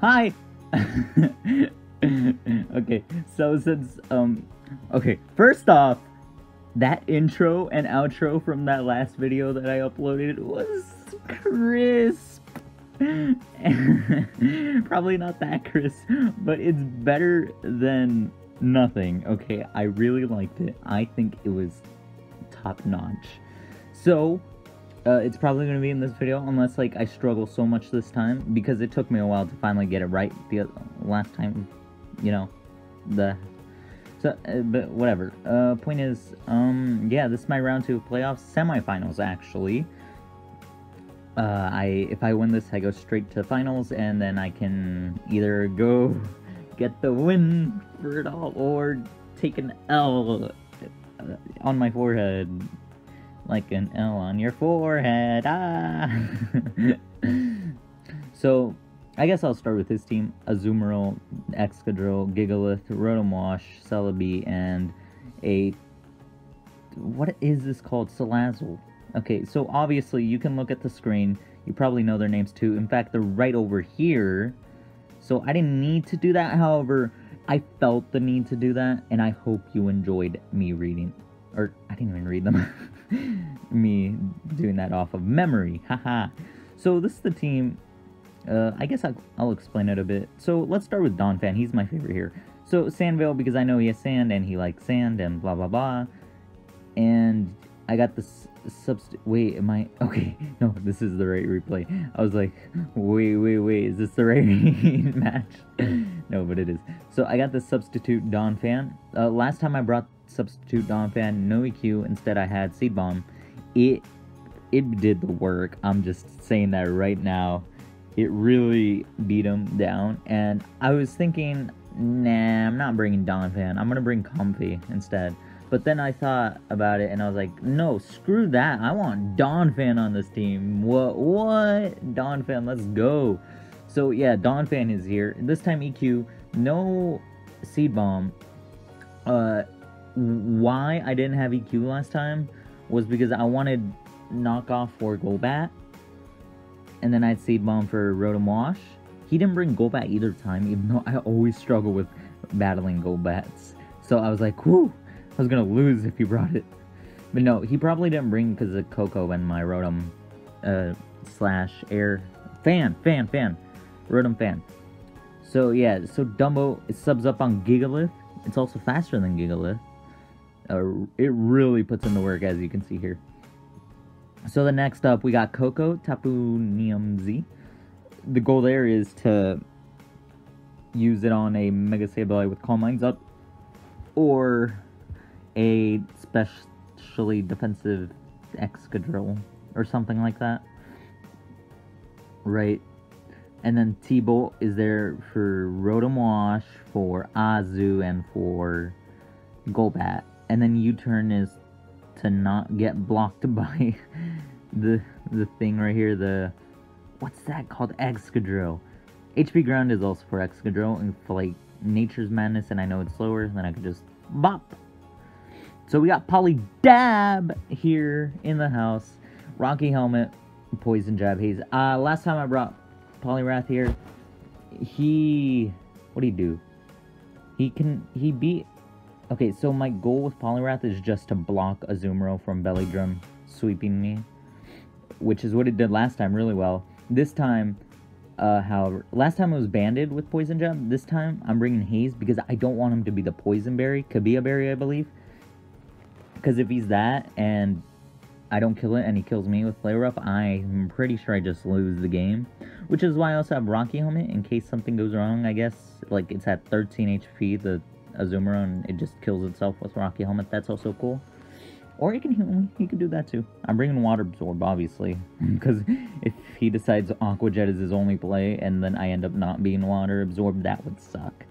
Hi! Okay, so since, okay, first off, that intro and outro from that last video that I uploaded was crisp. Probably not that crisp, but it's better than nothing, okay? I really liked it. I think it was top notch. So, it's probably going to be in this video, unless, like, I struggle so much this time, because it took me a while to finally get it right the last time, you know, so, but whatever. Point is, yeah, this is my round 2 of playoffs, semifinals, actually. If I win this, I go straight to finals, and then I can either go get the win for it all, or take an L on my forehead. Like an L on your forehead, So, I guess I'll start with his team. Azumarill, Excadrill, Gigalith, Rotom-Wash, Celebi, and a... what is this called? Salazzle. Okay, so obviously you can look at the screen. You probably know their names too. In fact, they're right over here. So I didn't need to do that. However, I felt the need to do that, and I hope you enjoyed me reading. Or, I didn't even read them. Me doing that off of memory. Haha. So, this is the team. I guess I'll explain it a bit. So, let's start with Donphan. He's my favorite here. So, Sandvale, because I know he has sand, and he likes sand, and blah, blah, blah. And I got this wait, am I... okay, no, this is the right replay. I was like, wait, is this the right match? No, but it is. So, I got the substitute Donphan. Last time I brought substitute Donphan, no EQ, instead I had Seed Bomb. It did the work. I'm just saying that right now. It really beat him down, and I was thinking, nah, I'm not bringing Donphan. I'm gonna bring Comfey instead. But then I thought about it, and I was like, no, screw that. I want Donphan on this team. What? Donphan, let's go. So yeah, Donphan is here. This time EQ, no Seed Bomb. Why I didn't have EQ last time was because I wanted knockoff for Golbat, and then I had Seed Bomb for Rotom-Wash. He didn't bring Golbat either time, even though I always struggle with battling Golbats. So I was like, whew, I was gonna lose if he brought it. But no, he probably didn't bring because of Coco and my Rotom slash air fan. Rotom fan. So yeah, so Dumbo, it subs up on Gigalith. It's also faster than Gigalith. It really puts in the work, as you can see here. So the next up, we got Coco, Tapu Niamzi. The goal there is to use it on a Mega Sableye with Calm Minds Up, or a specially defensive Excadrill, or something like that. Right. And then T-Bolt is there for Rotom-Wash, for Azu, and for Golbat. And then U-turn is to not get blocked by the thing right here, the... what's that called? Excadrill. HP Ground is also for Excadrill, and for, like, Nature's Madness, and I know it's slower, then I could just bop. So we got Polydab here in the house. Rocky Helmet, Poison Jab, Haze. Last time I brought Poliwrath here, what do you do? He beat... okay, so my goal with Poliwrath is just to block Azumarill from Belly Drum sweeping me, which is what it did last time really well. This time, however, last time it was banded with Poison Jab. This time, I'm bringing Haze because I don't want him to be the Poison Berry, Kabia Berry, I believe. Because if he's that, and I don't kill it, and he kills me with Flare Up, I'm pretty sure I just lose the game. Which is why I also have Rocky Helmet, in case something goes wrong, I guess. Like, it's at 13 HP, the Azumarill, and it just kills itself with Rocky Helmet. That's also cool. Or he can heal me. He could do that too. I'm bringing Water Absorb, obviously. Because if he decides Aqua Jet is his only play, and then I end up not being Water Absorb, that would suck.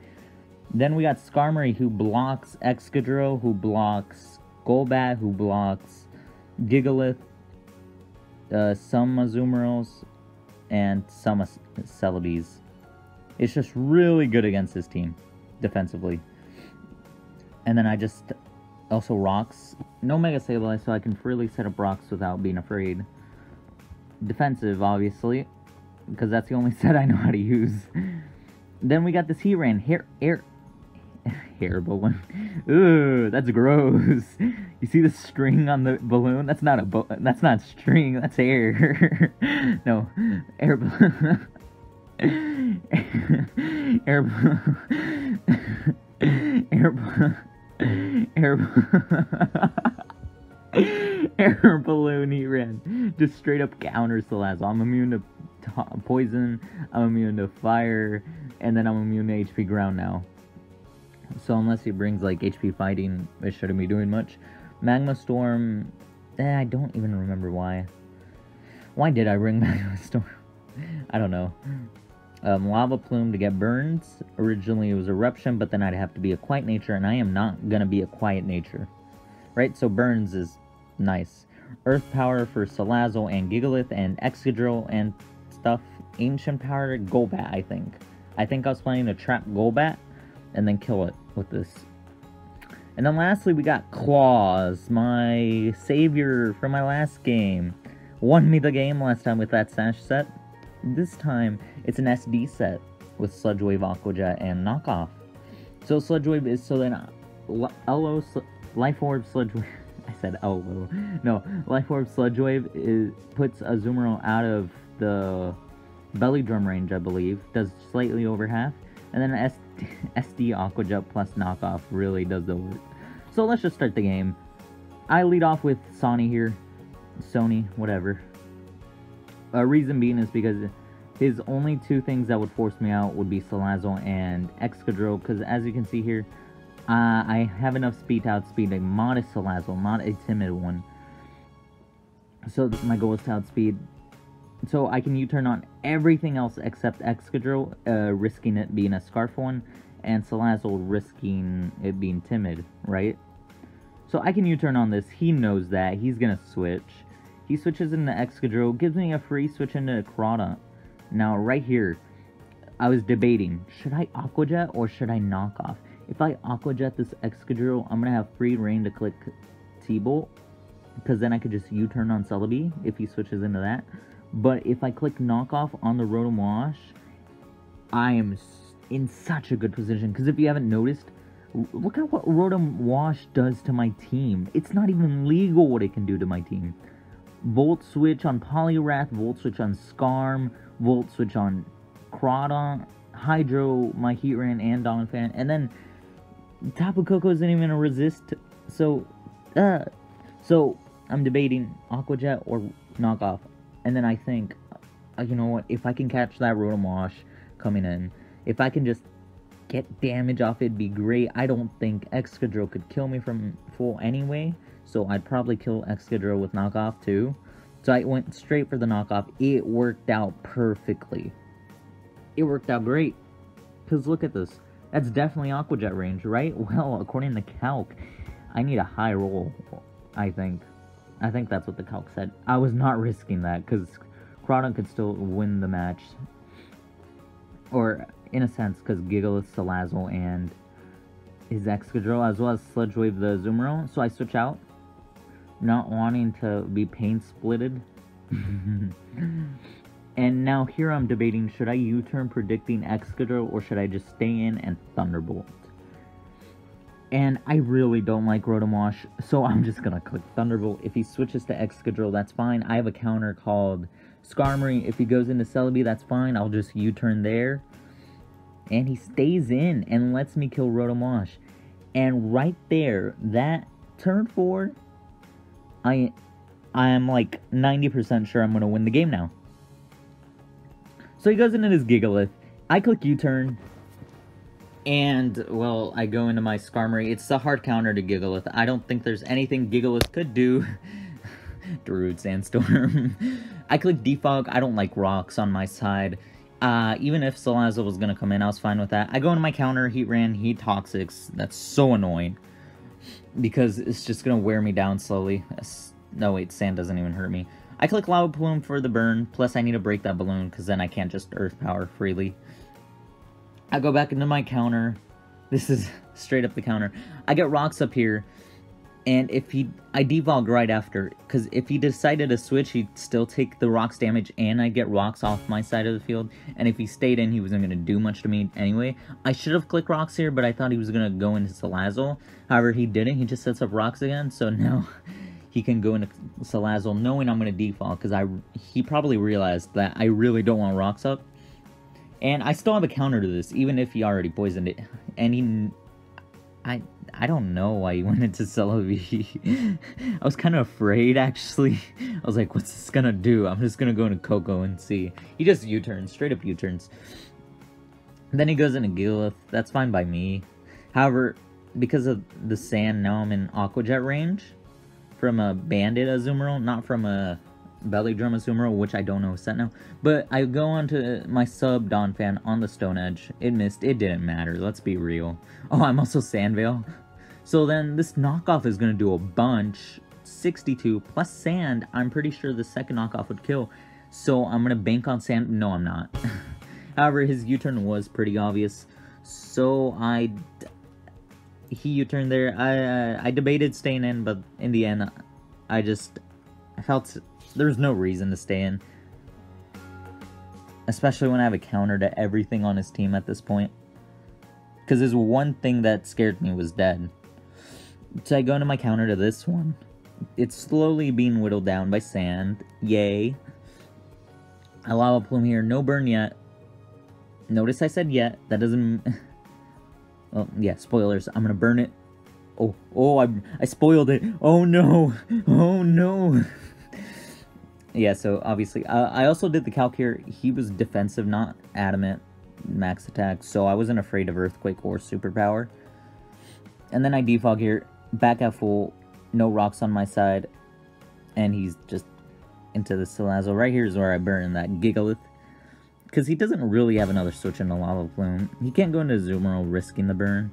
Then we got Skarmory, who blocks Excadrill, who blocks Golbat, who blocks Gigalith, some Azumarills, and some Celebes. It's just really good against this team, defensively. And then I just also rocks. No Mega Sableye, so I can freely set up rocks without being afraid. Defensive, obviously, because that's the only set I know how to use. Then we got this heat ran. Hair balloon. Ooh, that's gross. You see the string on the balloon? That's not that's not string, that's hair. No, air balloon. Air balloon. Air balloon. Air balloon he ran. Just straight up counter Salazzle. I'm immune to poison, I'm immune to fire, and then I'm immune to HP ground now. So unless he brings like HP fighting, it shouldn't be doing much. Magma Storm, I don't even remember why. Why did I bring Magma Storm? I don't know. Lava Plume to get burns. Originally it was Eruption, but then I'd have to be a Quiet Nature, and I am not gonna be a Quiet Nature. Right, so burns is nice. Earth Power for Salazzle and Gigalith and Excadrill and stuff. Ancient Power to Golbat, I think. I think I was planning to trap Golbat and then kill it with this. And then lastly, we got Claws, my savior from my last game. Won me the game last time with that Sash set. This time, it's an SD set with Sludge Wave, Aqua Jet, and Knockoff. So Sludge Wave is so then Life Orb Sludge Wave. I said Elo. No, Life Orb Sludge Wave puts Azumarill out of the belly drum range, I believe. Does slightly over half. And then SD Aqua Jet plus Knockoff really does the work. So let's just start the game. I lead off with Sony here. Sony, whatever. Reason being is because his only two things that would force me out would be Salazzle and Excadrill. Because as you can see here, I have enough speed to outspeed a modest Salazzle, not a timid one. So my goal is to outspeed. So I can U-turn on everything else except Excadrill, risking it being a Scarf one, and Salazzle risking it being timid, right? So I can U-turn on this. He knows that. He's gonna switch. He switches into Excadrill, gives me a free switch into Crota. Now, right here, I was debating, should I Aqua Jet or should I Knock Off? If I Aqua Jet this Excadrill, I'm gonna have free reign to click T-Bolt, because then I could just U-turn on Celebi if he switches into that. But if I click Knockoff on the Rotom Wash, I am in such a good position. Because if you haven't noticed, look at what Rotom Wash does to my team. It's not even legal what it can do to my team. Volt Switch on Poliwrath, Volt Switch on Skarm, Volt Switch on Crota, Hydro, my Heatran, and Donphan. And then Tapu Koko isn't even a resist. So I'm debating Aqua Jet or Knockoff. And then I think, you know what, if I can catch that Rotom Wash coming in, if I can just get damage off, it'd be great. I don't think Excadrill could kill me from full anyway, so I'd probably kill Excadrill with Knockoff too. So I went straight for the Knockoff. It worked out perfectly. It worked out great. Because look at this. That's definitely Aqua Jet range, right? Well, according to Calc, I need a high roll, I think. I think that's what the Calc said. I was not risking that, because Crota could still win the match. Or, in a sense, because Gigalith, Salazzle, and his Excadrill, as well as Sludge Wave the Azumarill. So I switch out, not wanting to be pain splitted. And now here I'm debating, should I U-turn predicting Excadrill, or should I just stay in and Thunderbolt? And I really don't like Rotom Wash, so I'm just gonna click Thunderbolt. If he switches to Excadrill, that's fine. I have a counter called Skarmory. If he goes into Celebi, that's fine. I'll just U-turn there. And he stays in and lets me kill Rotom Wash. And right there, that turn 4, I am like 90% sure I'm gonna win the game now. So he goes into his Gigalith. I click U-turn. And, well, I go into my Skarmory. It's a hard counter to Gigalith. I don't think there's anything Gigalith could do. Darude Sandstorm. I click Defog. I don't like rocks on my side. Even if Salazzle was going to come in, I was fine with that. I go into my counter, Heatran, Heat Toxics. That's so annoying. Because it's just going to wear me down slowly. No, wait, Sand doesn't even hurt me. I click Lava Plume for the burn. Plus, I need to break that balloon, because then I can't just Earth Power freely. I go back into my counter. This is straight up the counter. I get rocks up here. And if I defogged right after, because if he decided to switch, he'd still take the rocks damage, and I'd get rocks off my side of the field. And if he stayed in, he wasn't going to do much to me anyway. I should have clicked rocks here, but I thought he was going to go into Salazzle. However, he didn't. He just sets up rocks again, so now he can go into Salazzle knowing I'm going to default, because he probably realized that I really don't want rocks up. And I still have a counter to this, even if he already poisoned it. And I don't know why he went into Celebi. I was kind of afraid, actually. I was like, what's this gonna do? I'm just gonna go into Coco and see. He just U-turns, straight up U-turns. Then he goes into Gigalith. That's fine by me. However, because of the sand, now I'm in Aqua Jet range. From a Bandit Azumarill, not from a Belly Drum Azumarill, which I don't know is set now. But I go onto my sub Donphan on the Stone Edge. It missed. It didn't matter. Let's be real. Oh, I'm also Sandvale. So then this knockoff is going to do a bunch. 62 plus sand. I'm pretty sure the second knockoff would kill. So I'm going to bank on sand. No, I'm not. However, his U-turn was pretty obvious. So he U-turned there. I debated staying in, but in the end, I felt there's no reason to stay in. Especially when I have a counter to everything on his team at this point. Because there's one thing that scared me was dead. So I go into my counter to this one. It's slowly being whittled down by sand. Yay. I Lava Plume here. No burn yet. Notice I said yet. That doesn't... Well, yeah, spoilers. I'm gonna burn it. Oh, I spoiled it. Oh no. Oh no. Yeah, so obviously, I also did the calc here. He was defensive, not adamant max attack, so I wasn't afraid of Earthquake or Superpower. And then I defog here, back at full, no rocks on my side, and he's just into the Salazzle. Right here is where I burn that Gigalith, because he doesn't really have another switch in the Lava Plume. He can't go into Azumarill risking the burn.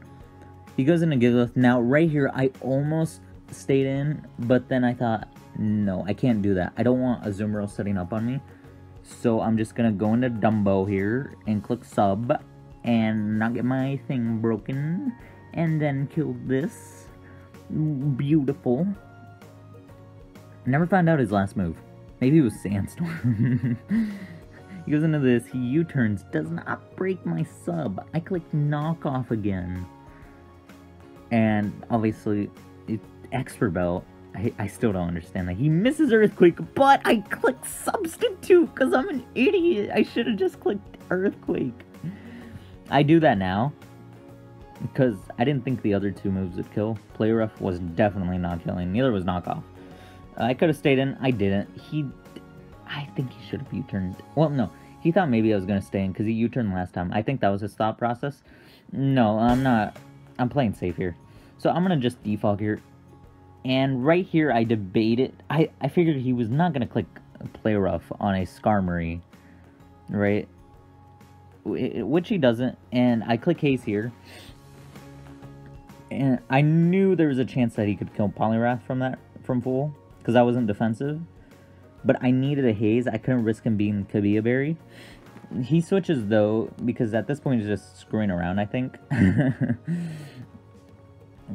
He goes into Gigalith. Now, right here, I almost stayed in, but then I thought, no, I can't do that. I don't want Azumarill setting up on me. So I'm just going to go into Dumbo here and click sub and not get my thing broken. And then kill this. Beautiful. Never found out his last move. Maybe it was Sandstorm. He goes into this. He U-turns. Does not break my sub. I click knockoff again. And obviously, Expert Belt. I still don't understand that. He misses Earthquake, but I click Substitute because I'm an idiot. I should have just clicked Earthquake. I do that now because I didn't think the other two moves would kill. Play Rough was definitely not killing. Neither was Knockoff. I could have stayed in. I didn't. I think he should have U-turned. Well, no. He thought maybe I was going to stay in because he U-turned last time. I think that was his thought process. No, I'm not. I'm playing safe here. So I'm going to just defog here. And right here, I debated. I figured he was not going to click Play Rough on a Skarmory, right? Which he doesn't. And I click Haze here. And I knew there was a chance that he could kill Poliwrath from full, because I wasn't defensive. But I needed a Haze. I couldn't risk him being Kabia Berry. He switches, though, because at this point he's just screwing around, I think.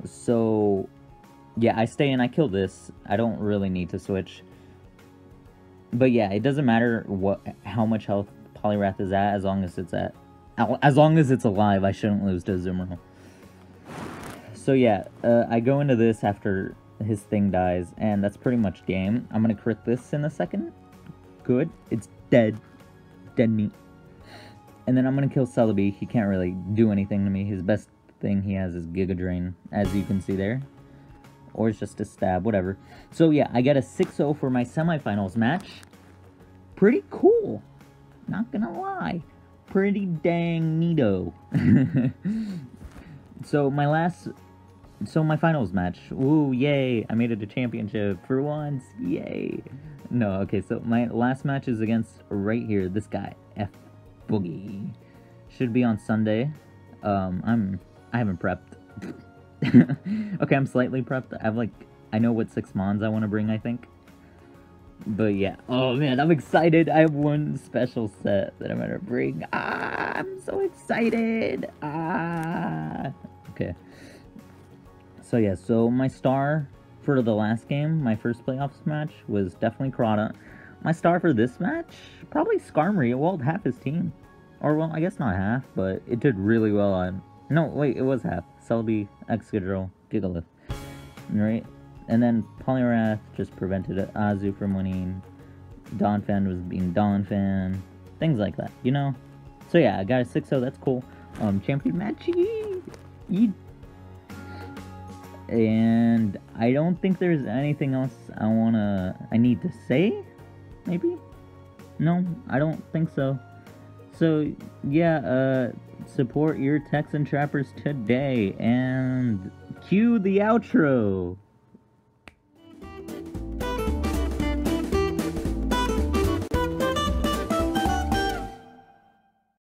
So... yeah, I stay and I kill this. I don't really need to switch. But yeah, it doesn't matter how much health Poliwrath is at, as long as it's alive. I shouldn't lose to Azumarill. So yeah, I go into this after his thing dies, and that's pretty much game. I'm gonna crit this in a second. Good. It's dead. Dead meat. And then I'm gonna kill Celebi. He can't really do anything to me. His best thing he has is Giga Drain, as you can see there. Or it's just a stab, whatever. So yeah, I got a 6-0 for my semifinals match. Pretty cool. Not gonna lie. Pretty dang neato. So my finals match. Ooh, yay. I made it a championship for once. Yay. No, okay, so my last match is against right here, this guy. F Boogie. Should be on Sunday. I haven't prepped. Okay, I'm slightly prepped. I know what 6 Mons I want to bring, I think. But yeah. Oh man, I'm excited. I have one special set that I'm gonna bring. I'm so excited. Okay. So yeah, so my star for the last game, my first playoffs match, was definitely Karada. My star for this match, probably Skarmory. It walled half his team. Or, well, I guess not half, but it did really well on... No, wait, it was half. Celebi, Excadrill, Gigalith. Right? And then Poliwrath just prevented Azu from winning. Donphan was being Donphan. Things like that, you know? So yeah, I got a 6-0, that's cool. Champion match, and I don't think there's anything else I need to say, maybe? No, I don't think so. So, yeah, support your Texan Trappers today, and cue the outro!